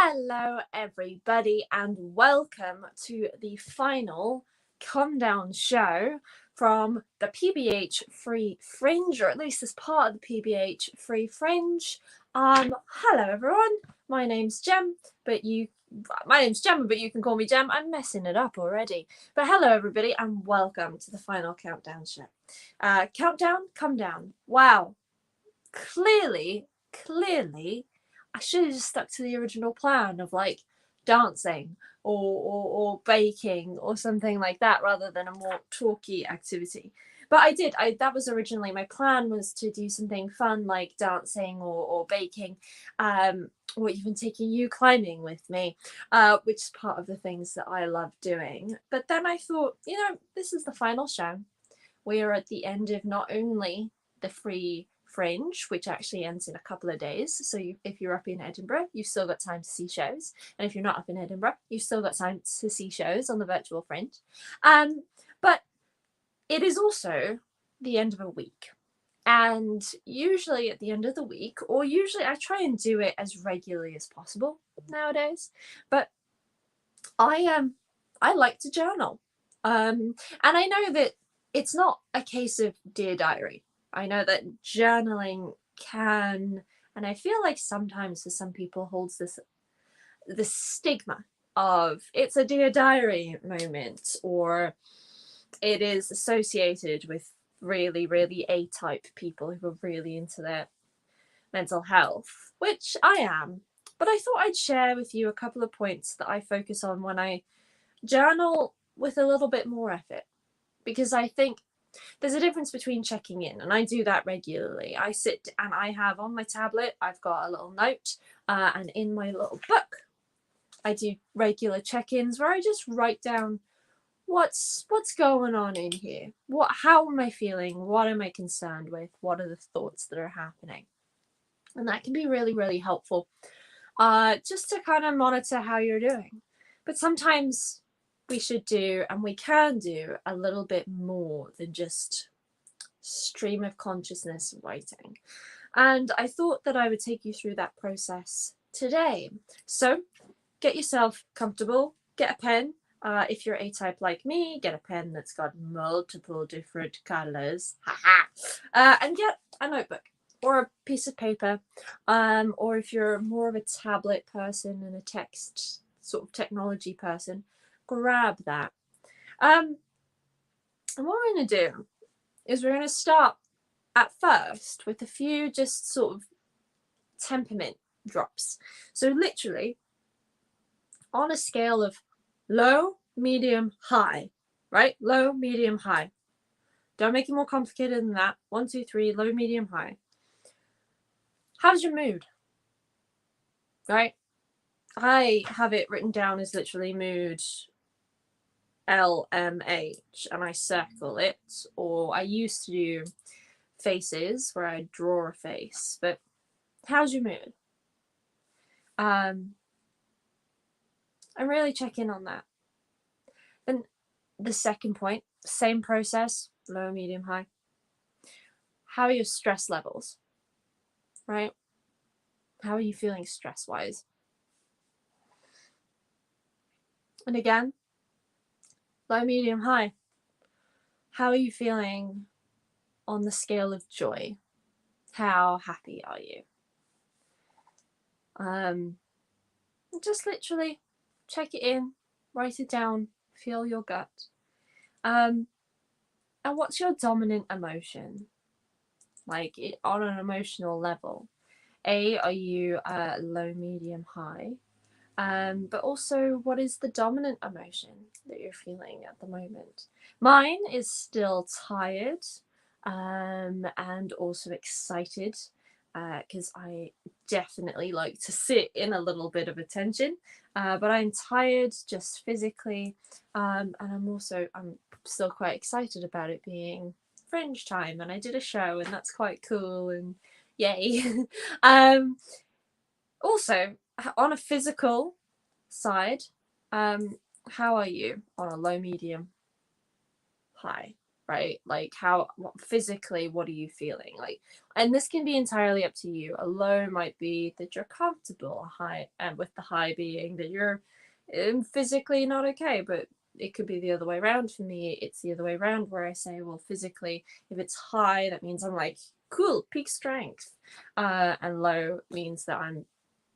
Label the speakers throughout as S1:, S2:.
S1: Hello, everybody, and welcome to the final Comedown show from the PBH Free Fringe, or at least as part of the PBH Free Fringe. Hello, everyone. My name's Gemma, but you can call me Gem. I'm messing it up already. But hello, everybody, and welcome to the final countdown show. Countdown, come down. Wow. Clearly, I should have just stuck to the original plan of like dancing or baking or something like that rather than a more talky activity. But that was originally my plan, was to do something fun like dancing or baking, or even taking you climbing with me, which is part of the things that I love doing. But then I thought, this is the final show. We are at the end of not only the free Fringe, which actually ends in a couple of days. So if you're up in Edinburgh, you've still got time to see shows. And if you're not up in Edinburgh, you've still got time to see shows on the virtual Fringe. But it is also the end of a week. And usually at the end of the week, or usually I try and do it as regularly as possible nowadays, but I like to journal. And I know that it's not a case of Dear Diary. I know that journaling can, and I feel like sometimes for some people holds the stigma of it's a Dear Diary moment, or it is associated with really, really A-type people who are really into their mental health, which I am. But I thought I'd share with you a couple of points that I focus on when I journal with a little bit more effort, because I think there's a difference between checking in, and I do that regularly. I sit and I have on my tablet, I've got a little note, and in my little book, I do regular check-ins where I just write down what's going on in here. How am I feeling? What am I concerned with? What are the thoughts that are happening? And that can be really, really helpful, just to kind of monitor how you're doing. But sometimes we should do, and we can do, a little bit more than just stream of consciousness writing. And I thought that I would take you through that process today. So get yourself comfortable, get a pen. If you're A-type like me, get a pen that's got multiple different colours. And get a notebook or a piece of paper. Or if you're more of a tablet person and a text sort of technology person, grab that. And what we're going to do is we're going to start at first with a few just sort of temperament drops. So literally on a scale of low, medium, high, right? Low, medium, high. Don't make it more complicated than that. 1, 2, 3, low, medium, high. How's your mood? Right? I have it written down as literally mood LMH, and I circle it, or I used to do faces where I draw a face. But how's your mood? I'm really checking on that. Then the second point, same process, low, medium, high. How are your stress levels? Right? How are you feeling stress-wise? And again, low, medium, high. How are you feeling on the scale of joy? How happy are you? Just literally check it in, write it down, feel your gut. And what's your dominant emotion? Like on an emotional level. Are you low, medium, high? But also, what is the dominant emotion that you're feeling at the moment? Mine is still tired, and also excited, because I definitely like to sit in a little bit of attention. But I'm tired just physically, and I'm still quite excited about it being Fringe time, and I did a show, and that's quite cool, and yay. Also, on a physical side, how are you on a low, medium, high, right? Like physically, what are you feeling like? And this can be entirely up to you. A low might be that you're comfortable, high, and with the high being that you're physically not okay. But it could be the other way around. For me, it's the other way around, where I say, well, physically, if it's high, that means I'm like, cool, peak strength, and low means that I'm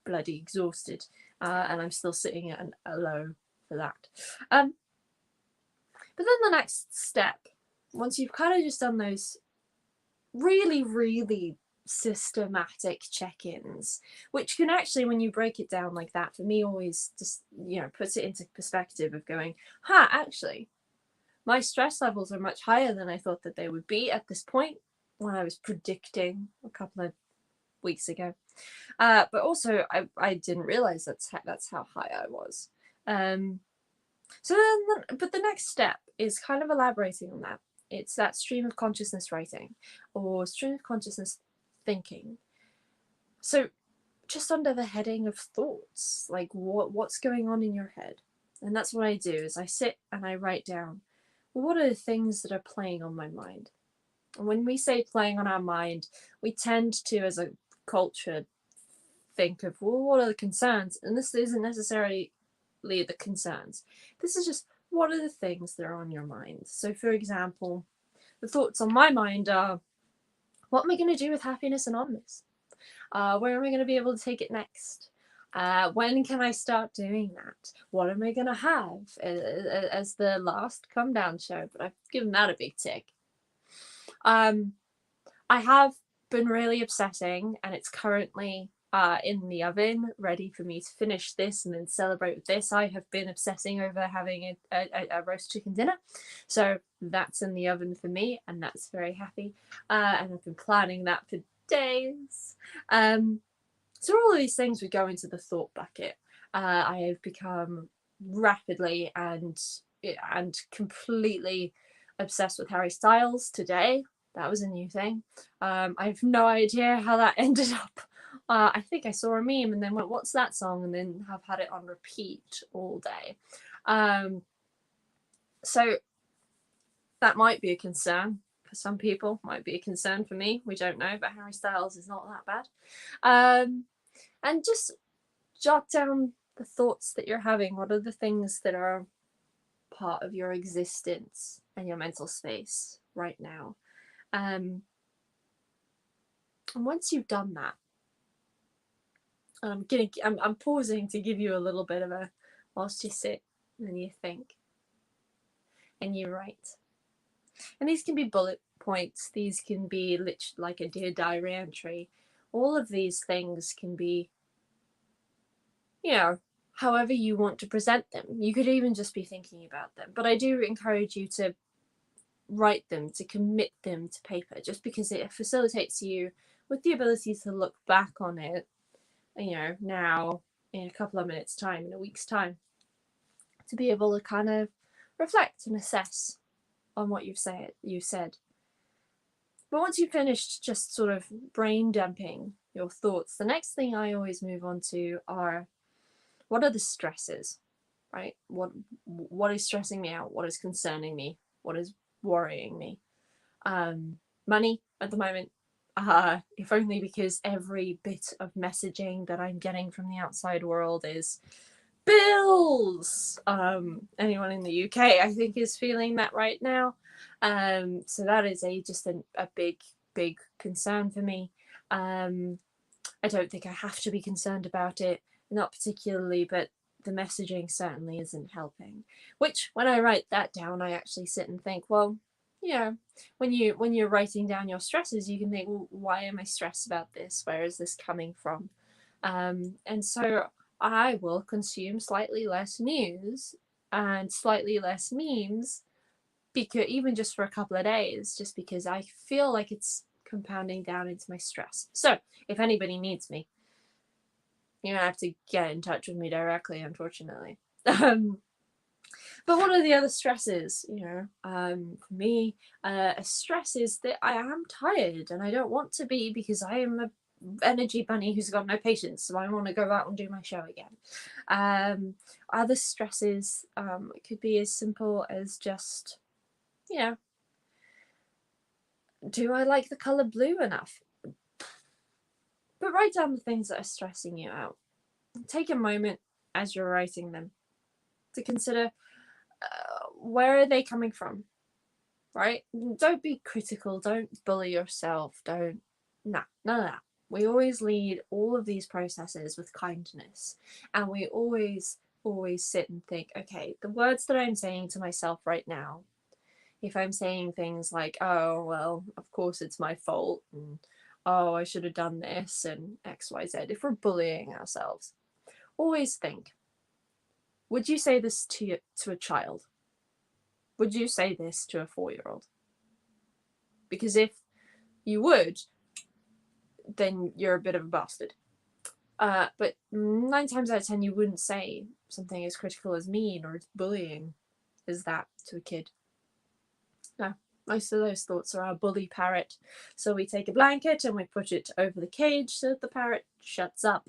S1: bloody exhausted, and I'm still sitting at a low for that. But then the next step, once you've kind of just done those really, really systematic check-ins, which can actually, when you break it down like that, for me always just, puts it into perspective of going, actually, my stress levels are much higher than I thought that they would be at this point when I was predicting a couple of weeks ago. But also, I didn't realize that's how high I was. So then, but the next step is kind of elaborating on that. It's that stream of consciousness writing, or stream of consciousness thinking. So just under the heading of thoughts, like what's going on in your head. And that's what I do, is I sit and I write down, well, what are the things that are playing on my mind? And when we say playing on our mind, we tend to, as a culture, think of, well, what are the concerns? And this isn't necessarily the concerns. This is just, what are the things that are on your mind? So for example, the thoughts on my mind are, what am I going to do with Happiness Anonymous? Where am I going to be able to take it next? When can I start doing that? What am I going to have as the last Comedown show? But I've given that a big tick. I have been really obsessing, and it's currently in the oven, ready for me to finish this and then celebrate with this. I have been obsessing over having a roast chicken dinner, so that's in the oven for me, and that's very happy. And I've been planning that for days. So all of these things would go into the thought bucket. I have become rapidly and completely obsessed with Harry Styles today. That was a new thing. I have no idea how that ended up. I think I saw a meme and then went, what's that song? And then have had it on repeat all day. So that might be a concern for some people, might be a concern for me. We don't know, but Harry Styles is not that bad. And just jot down the thoughts that you're having. What are the things that are part of your existence and your mental space right now? And once you've done that, I'm pausing to give you a little bit of a, whilst you sit and you think and you write. And these can be bullet points, these can be like a Dear Diary entry. All of these things can be, however you want to present them. You could even just be thinking about them. But I do encourage you to write them, to commit them to paper, just because it facilitates you with the ability to look back on it, now in a couple of minutes' time, in a week's time, to be able to kind of reflect and assess on what you've said. But once you've finished just sort of brain dumping your thoughts, the next thing I always move on to are, what are the stresses, right? What is stressing me out? What is concerning me? What is worrying me? Money at the moment, if only because every bit of messaging that I'm getting from the outside world is bills. Anyone in the UK, I think, is feeling that right now. So that is just a big concern for me. I don't think I have to be concerned about it, not particularly, but the messaging certainly isn't helping. Which, when I write that down, I actually sit and think, well, when you're writing down your stresses, you can think, well, why am I stressed about this? Where is this coming from? And so I will consume slightly less news and slightly less memes, because even just for a couple of days, just because I feel like it's compounding down into my stress. So if anybody needs me, you don't have to get in touch with me directly, unfortunately. But what are the other stresses? For me, a stress is that I am tired and I don't want to be, because I am a energy bunny who's got no patience, so I want to go out and do my show again. Other stresses could be as simple as just, Do I like the colour blue enough? But write down the things that are stressing you out. Take a moment as you're writing them to consider where are they coming from, right? Don't be critical, don't bully yourself, none of that. We always lead all of these processes with kindness, and we always sit and think, okay, the words that I'm saying to myself right now, if I'm saying things like, oh, well, of course it's my fault, and oh, I should have done this, and XYZ, if we're bullying ourselves, always think, would you say this to a child? Would you say this to a 4-year-old? Because if you would, then you're a bit of a bastard. But 9 times out of 10, you wouldn't say something as critical as mean or as bullying as that to a kid. No, most of those thoughts are our bully parrot. So we take a blanket and we put it over the cage so that the parrot shuts up.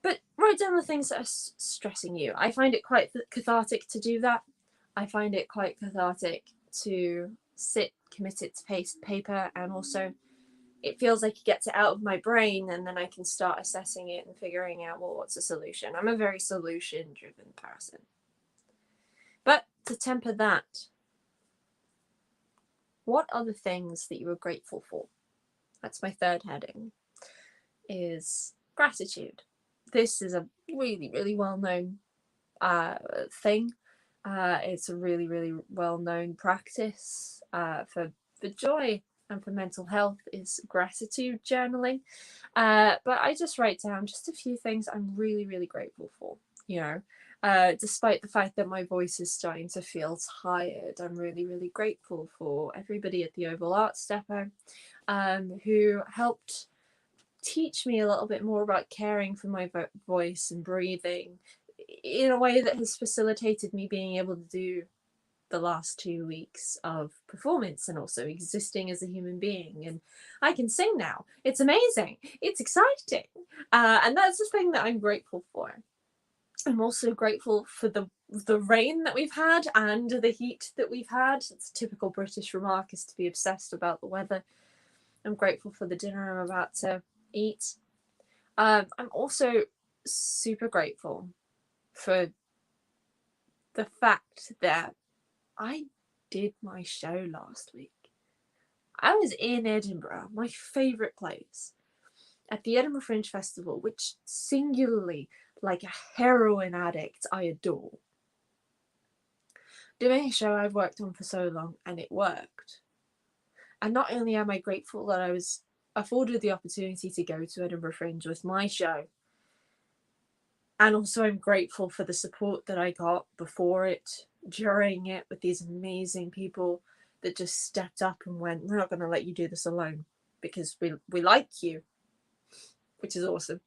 S1: But write down the things that are stressing you. I find it quite cathartic to do that. I find it quite cathartic to sit committed to paper, and also it feels like it gets it out of my brain, and then I can start assessing it and figuring out, well, what's the solution? I'm a very solution-driven person. But to temper that, what are the things that you are grateful for? That's my third heading, is gratitude. This is a really, really well-known thing. It's a really, really well-known practice for joy and for mental health, is gratitude journaling. But I just write down just a few things I'm really, really grateful for. You know, despite the fact that my voice is starting to feel tired, I'm really, really grateful for everybody at the Oval Arts Depot who helped teach me a little bit more about caring for my voice and breathing in a way that has facilitated me being able to do the last 2 weeks of performance and also existing as a human being. And I can sing now. It's amazing. It's exciting. And that's the thing that I'm grateful for. I'm also grateful for the rain that we've had and the heat that we've had. It's a typical British remark, is to be obsessed about the weather. I'm grateful for the dinner I'm about to eat. I'm also super grateful for the fact that I did my show last week. I was in Edinburgh, my favourite place, at the Edinburgh Fringe Festival, which singularly, like a heroin addict, I adore. Doing a show I've worked on for so long, and it worked. And not only am I grateful that I was afforded the opportunity to go to Edinburgh Fringe with my show, and also I'm grateful for the support that I got before it, during it, with these amazing people that just stepped up and went, we're not going to let you do this alone because we like you, which is awesome.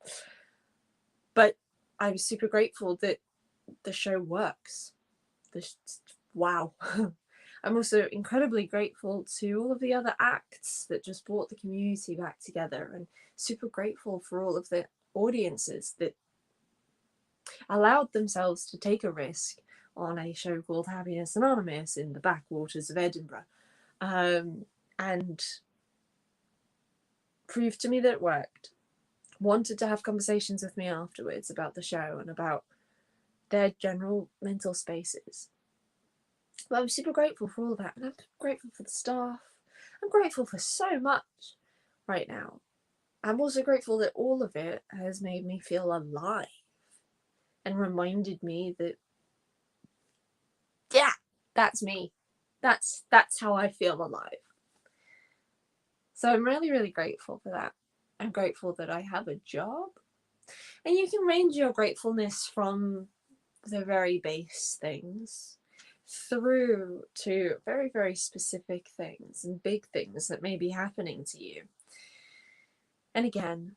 S1: But I was super grateful that the show works. Wow. I'm also incredibly grateful to all of the other acts that just brought the community back together, and super grateful for all of the audiences that allowed themselves to take a risk on a show called Happiness Anonymous in the backwaters of Edinburgh, and proved to me that it worked. Wanted to have conversations with me afterwards about the show and about their general mental spaces. But I'm super grateful for all of that, and I'm grateful for the staff. I'm grateful for so much right now. I'm also grateful that all of it has made me feel alive and reminded me that, yeah, that's me. That's how I feel alive. So I'm really, really grateful for that. I'm grateful that I have a job. And you can range your gratefulness from the very base things through to very, very specific things and big things that may be happening to you. And again,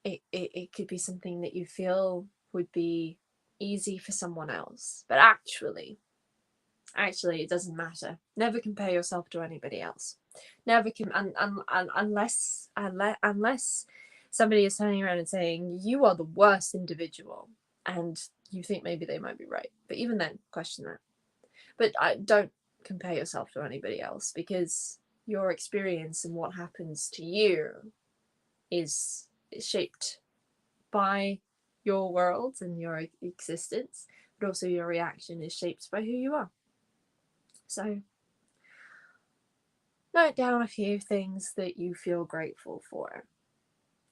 S1: it could be something that you feel would be easy for someone else, but actually it doesn't matter. Never compare yourself to anybody else. Never unless somebody is turning around and saying you are the worst individual, and you think maybe they might be right. But even then, question that. But don't compare yourself to anybody else, because your experience and what happens to you is shaped by your world and your existence, but also your reaction is shaped by who you are. So note down a few things that you feel grateful for.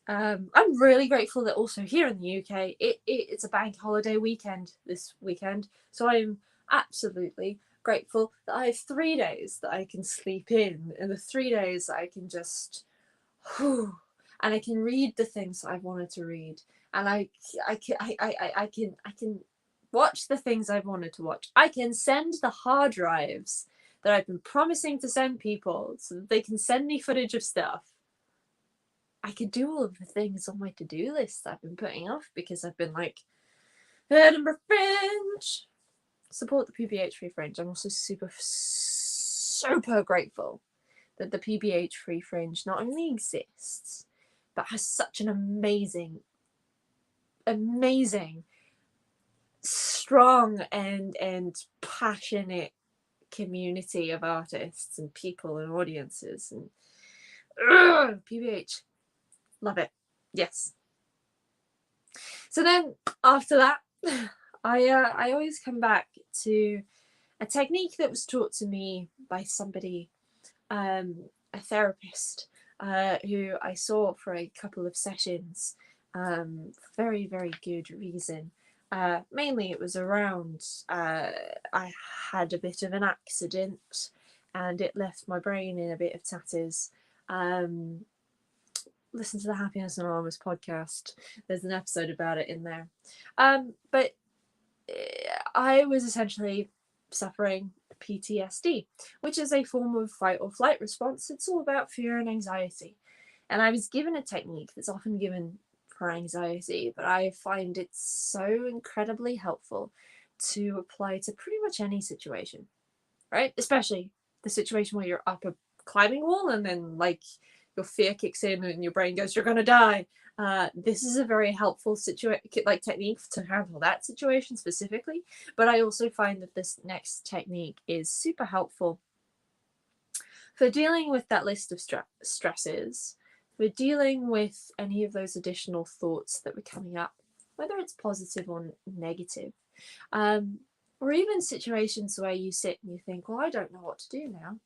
S1: I'm really grateful that also here in the UK, it's a bank holiday weekend this weekend. So I'm absolutely grateful that I have 3 days that I can sleep in, and the 3 days that I can just, and I can read the things that I've wanted to read, and I can watch the things I've wanted to watch. I can send the hard drives that I've been promising to send people so that they can send me footage of stuff. I could do all of the things on my to-do list I've been putting off because I've been like, Edinburgh Fringe! Support the PBH Free Fringe. I'm also super grateful that the PBH Free Fringe not only exists, but has such an amazing, strong and passionate community of artists and people and audiences. And PBH. Love it. Yes. So then after that, I always come back to a technique that was taught to me by somebody, a therapist, who I saw for a couple of sessions, for very, very good reason. Mainly it was around, I had a bit of an accident and it left my brain in a bit of tatters. Listen to the Happiness Anonymous podcast. There's an episode about it in there. But I was essentially suffering PTSD, which is a form of fight or flight response. It's all about fear and anxiety. And I was given a technique that's often given for anxiety, but I find it so incredibly helpful to apply to pretty much any situation, right? Especially the situation where you're up a climbing wall and then like your fear kicks in and your brain goes, you're gonna die. This is a very helpful technique to handle that situation specifically, but I also find that this next technique is super helpful for dealing with that list of stresses, for dealing with any of those additional thoughts that were coming up, whether it's positive or negative, or even situations where you sit and you think, well, I don't know what to do now.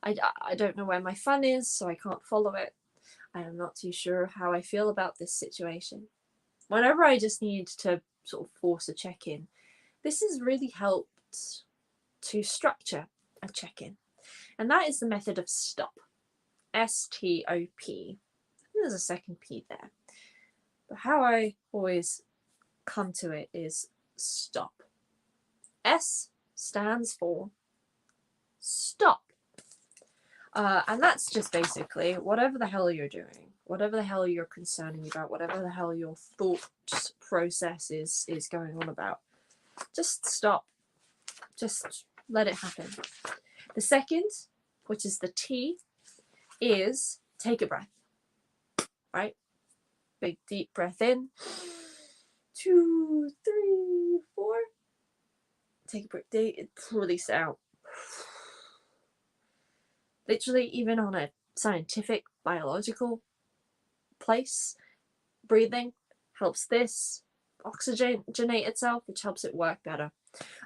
S1: I don't know where my fun is, so I can't follow it. I am not too sure how I feel about this situation. Whenever I just need to sort of force a check-in, this has really helped to structure a check-in. And that is the method of STOP. S-T-O-P. There's a second P there. But how I always come to it is stop. S stands for stop. And that's just basically whatever the hell you're doing, whatever the hell you're concerning about, whatever the hell your thought process is going on about. Just stop. Just let it happen. The second, which is the T, is take a breath. Right? Big deep breath in. 2, 3, 4. Take a breath. Release it out. Literally, even on a scientific, biological place, breathing helps this oxygenate itself, which helps it work better.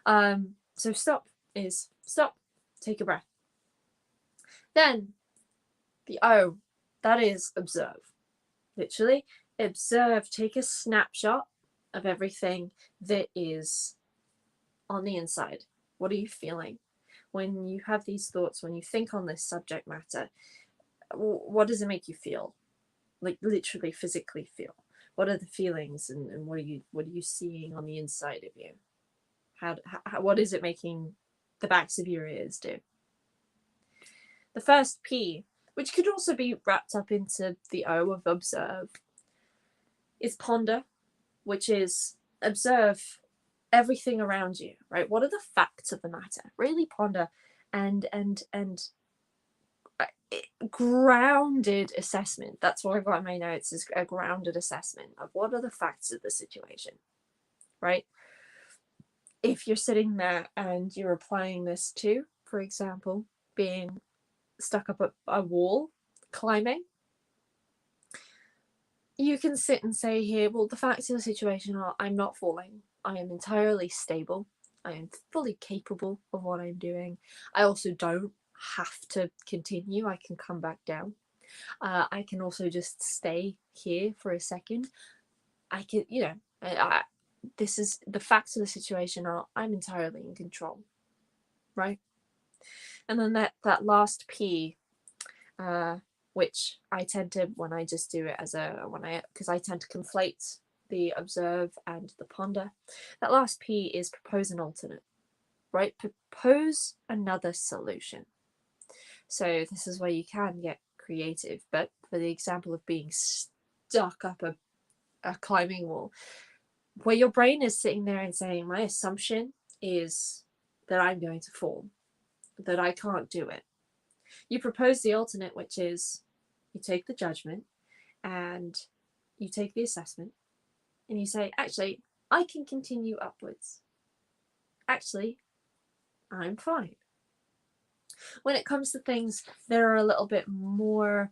S1: So stop is stop, take a breath. Then the O, that is observe. Literally, observe, take a snapshot of everything that is on the inside. What are you feeling? When you have these thoughts, when you think on this subject matter, what does it make you feel? Like literally physically feel. What are the feelings and what are you seeing on the inside of you? What is it making the backs of your ears do? The first P, which could also be wrapped up into the O of observe, is ponder, which is observe everything around you, right? What are the facts of the matter? Really ponder and grounded assessment. That's what I've got in my notes, is a grounded assessment of what are the facts of the situation, right? If you're sitting there and you're applying this to, for example, being stuck up a wall climbing, you can sit and say here, well, the facts of the situation are I'm not falling. I am entirely stable. I am fully capable of what I'm doing. I also don't have to continue. I can come back down. I can also just stay here for a second. I can, this is the facts of the situation are I'm entirely in control, right? And then that last P, which I tend to, when I just do it because I tend to conflate the observe and the ponder. That last P is propose an alternate, right? Propose another solution. So this is where you can get creative, but for the example of being stuck up a climbing wall, where your brain is sitting there and saying, my assumption is that I'm going to fall, that I can't do it. You propose the alternate, which is you take the judgment and you take the assessment and you say, actually, I can continue upwards. Actually, I'm fine. When it comes to things that are a little bit more,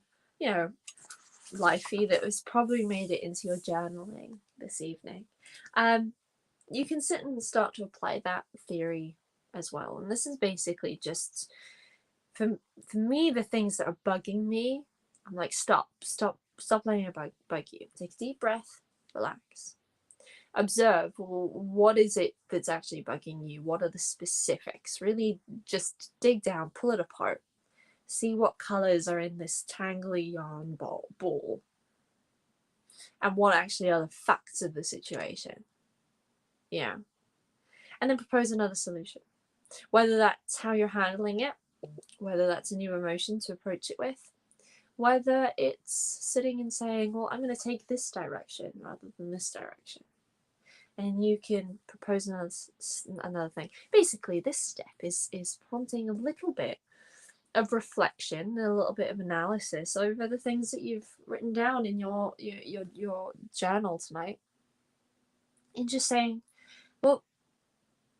S1: lifey, that was probably made it into your journaling this evening, you can sit and start to apply that theory as well. And this is basically just, for me, the things that are bugging me, I'm like, stop letting it bug you. Take a deep breath, relax. Observe, well, what is it that's actually bugging you? What are the specifics? Really just dig down, pull it apart. See what colours are in this tangly yarn ball. And what actually are the facts of the situation. Yeah. And then propose another solution. Whether that's how you're handling it, whether that's a new emotion to approach it with, whether it's sitting and saying, well, I'm going to take this direction rather than this direction. And you can propose another thing. Basically, this step is prompting a little bit of reflection, a little bit of analysis over the things that you've written down in your journal tonight, and just saying, well,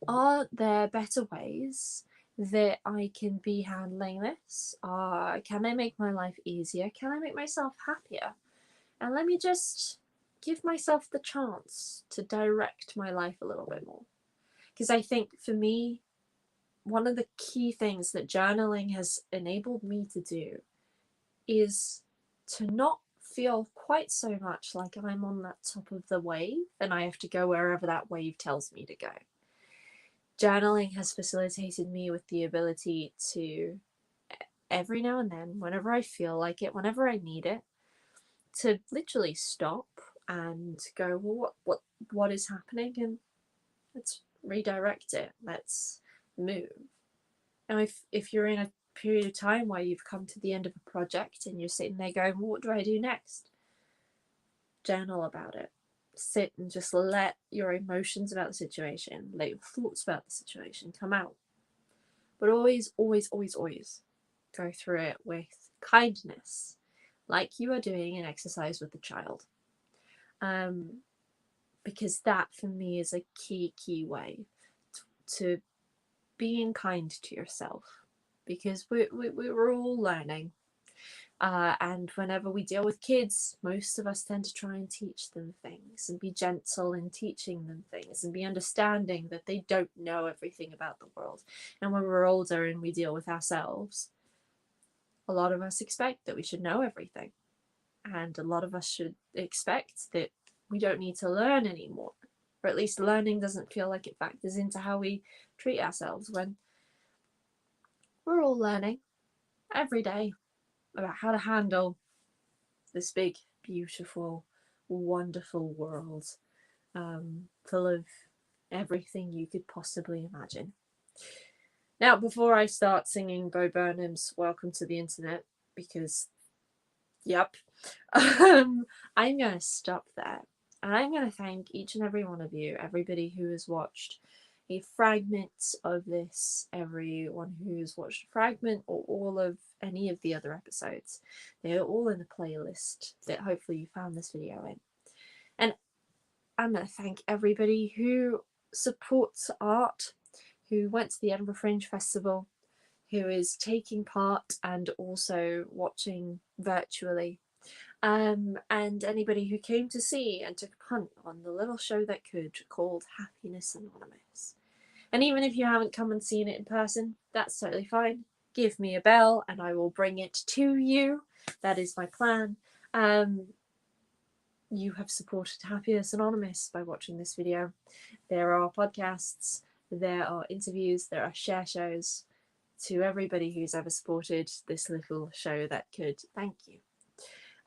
S1: are there better ways that I can be handling this? Can I make my life easier? Can I make myself happier? And let me just give myself the chance to direct my life a little bit more. Because I think for me, one of the key things that journaling has enabled me to do is to not feel quite so much like I'm on that top of the wave and I have to go wherever that wave tells me to go. Journaling has facilitated me with the ability to, every now and then, whenever I feel like it, whenever I need it, to literally stop and go, well, what is happening, and let's redirect it, let's move. And if you're in a period of time where you've come to the end of a project and you're sitting there going, well, what do I do next? Journal about it. Sit and just let your emotions about the situation, let your thoughts about the situation come out. But always, always, always, always go through it with kindness, like you are doing an exercise with a child. Because that for me is a key way to being kind to yourself, because we're all learning. And whenever we deal with kids, most of us tend to try and teach them things and be gentle in teaching them things and be understanding that they don't know everything about the world. And when we're older and we deal with ourselves, a lot of us expect that we should know everything. And a lot of us should expect that we don't need to learn anymore. Or at least learning doesn't feel like it factors into how we treat ourselves, when we're all learning every day about how to handle this big, beautiful, wonderful world, full of everything you could possibly imagine. Now, before I start singing Bo Burnham's Welcome to the Internet, because, yep, I'm going to stop there. And I'm going to thank each and every one of you, everybody who has watched a fragment of this, everyone who's watched a fragment or all of any of the other episodes. They're all in the playlist that hopefully you found this video in. And I'm going to thank everybody who supports art, who went to the Edinburgh Fringe Festival, who is taking part and also watching virtually. And anybody who came to see and took a punt on the little show that could, called Happiness Anonymous. And even if you haven't come and seen it in person, that's totally fine. Give me a bell and I will bring it to you. That is my plan. You have supported Happiness Anonymous by watching this video. There are podcasts, there are interviews, there are share shows. To everybody who's ever supported this little show that could, thank you.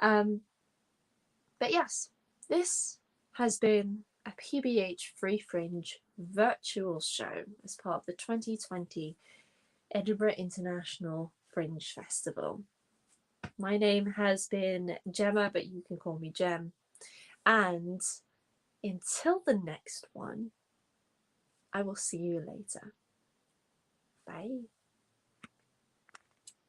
S1: But yes, this has been a PBH Free Fringe virtual show as part of the 2020 Edinburgh International Fringe Festival. My name has been Gemma, but you can call me Gem. And until the next one, I will see you later. Bye.